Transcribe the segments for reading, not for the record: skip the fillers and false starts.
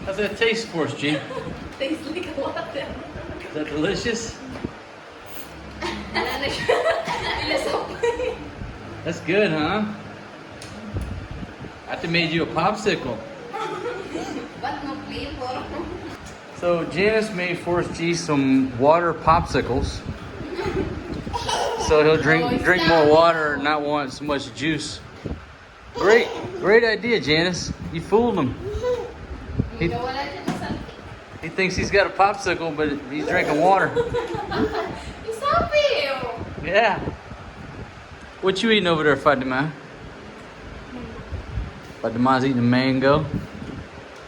How's that taste for us, G? Tastes like water. Is that delicious? That's good, huh? I have to made you a popsicle. But no flavor. So Janice made Forrest G some water popsicles. So he'll drink more water and not want so much juice. Great idea, Janice. You fooled him. He thinks he's got a popsicle, but he's drinking water. Yeah. What you eating over there, Fatima? Fatima's eating a mango.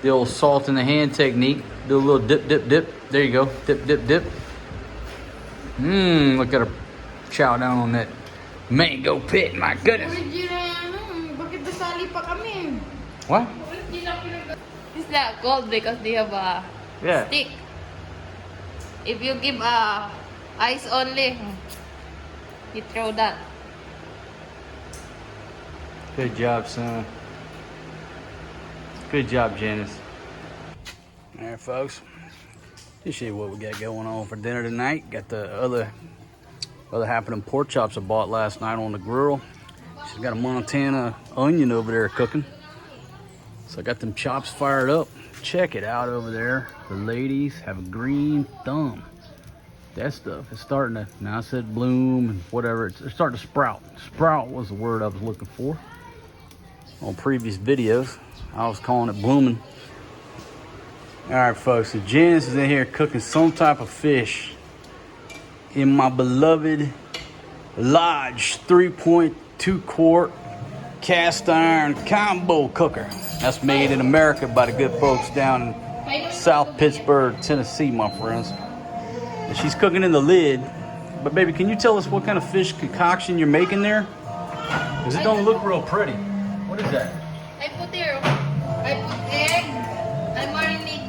The old salt in the hand technique. Do a little dip, dip, dip. There you go. Dip, dip, dip. Look at her chow down on that mango pit. My goodness. What? It's not cold because they have a stick. If you give ice only, you throw that. Good job, son. Good job, Janice. All right, folks. Let's show you what we got going on for dinner tonight. Got the other half of them pork chops I bought last night on the grill. She's got a Montana onion over there cooking. So I got them chops fired up. Check it out over there. The ladies have a green thumb. That stuff is starting to, now I said bloom and whatever, it's starting to sprout. Sprout was the word I was looking for. On previous videos, I was calling it blooming. All right, folks, so Janice is in here cooking some type of fish in my beloved Lodge 3.2 quart cast iron combo cooker. That's made in America by the good folks down in South Pittsburgh, Tennessee, my friends. And she's cooking in the lid. But baby, can you tell us what kind of fish concoction you're making there? Because it don't look real pretty. What is that? I put egg. I marinate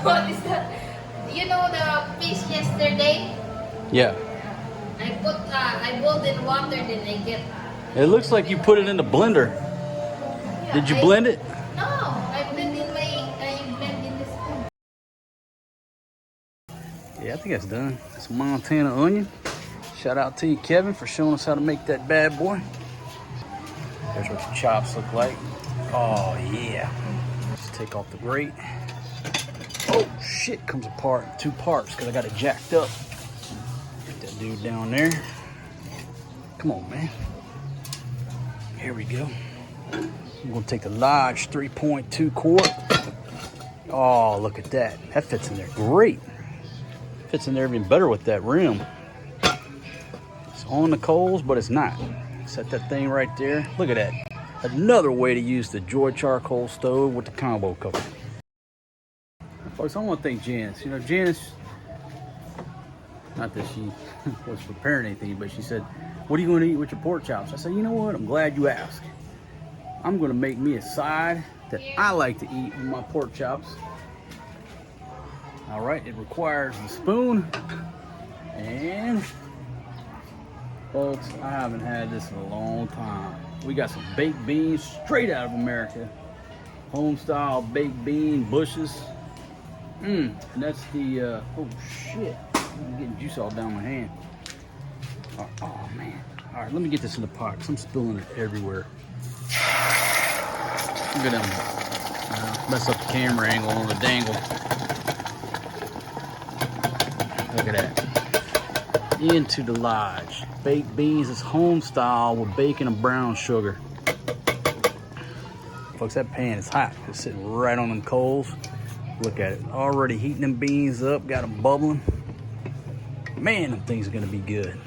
what is that? You know the fish yesterday? Yeah. I boiled in water, then I get. It looks like you put it in the blender. Yeah, did you blend it? No, I blend in the spoon. Yeah, I think that's done. It's Montana onion. Shout out to you, Kevin, for showing us how to make that bad boy. Here's what your chops look like. Oh, yeah. Just take off the grate. Oh, shit, comes apart in 2 parts because I got it jacked up. Get that dude down there. Come on, man. Here we go. I'm going to take the Lodge 3.2 quart. Oh, look at that. That fits in there great. Fits in there even better with that rim. It's on the coals, but it's not. Set that thing right there. Look at that. Another way to use the Joy charcoal stove with the combo cooker. Folks, I want to thank Janice. You know, Janice, not that she was preparing anything, but she said, what are you going to eat with your pork chops? I said, you know what? I'm glad you asked. I'm going to make me a side that I like to eat with my pork chops. All right, it requires a spoon. And, folks, I haven't had this in a long time. We got some baked beans straight out of America. Home style baked bean bushes. And that's the, oh shit. I'm getting juice all down my hand. Oh man. All right, let me get this in the pot because I'm spilling it everywhere. I'm gonna mess up the camera angle on the dangle. Look at that. Into the Lodge. Baked beans is home style with bacon and brown sugar. Folks, that pan is hot. It's sitting right on them coals. Look at it. Already heating them beans up. Got them bubbling. Man, them things are going to be good.